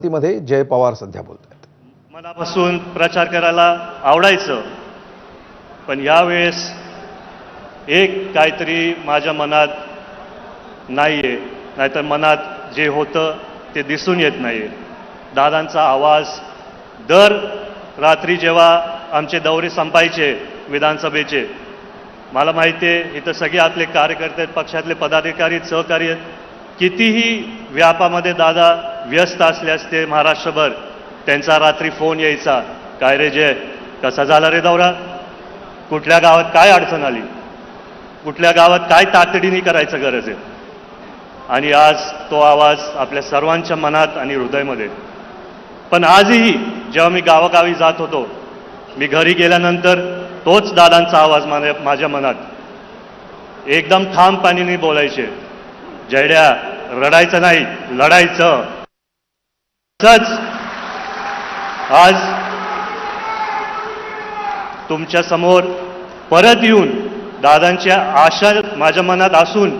मध्ये जय पवार सध्या बोलतात. मनापासून प्रचार करायला आवडायचं, पण यावेळेस एक काहीतरी माझ्या मनात नाहीये, नाहीतर मनात जे होतं ते दिसून येत नाहीये. दादांचा आवाज दर रात्री जेव्हा आमचे दौरे संपायचे विधानसभेचे, मला माहिती आहे इथं सगळे आपले कार्यकर्ते, पक्षातले पदाधिकारी, सहकारी आहेत. कितीही व्यापामध्ये दादा व्यस्त असले असते महाराष्ट्रभर, त्यांचा रात्री फोन यायचा, काय रे जय, कसा झाला रे दौरा, कुठल्या गावात काय अडचण आली, कुठल्या गावात काय तातडीने करायचं गरज आहे. आणि आज तो आवाज आपल्या सर्वांच्या मनात आणि हृदयामध्ये. पण आजही जेव्हा मी गावागावी जात होतो, मी घरी गेल्यानंतर तोच दादांचा आवाज माझ्या मनात. एकदम ठामपणाने बोलायचे, जयड्या रडायचं नाही, लढायचं. आज तुमच्या समोर परत येऊन दादांच्या आशा माझ्या मनात असून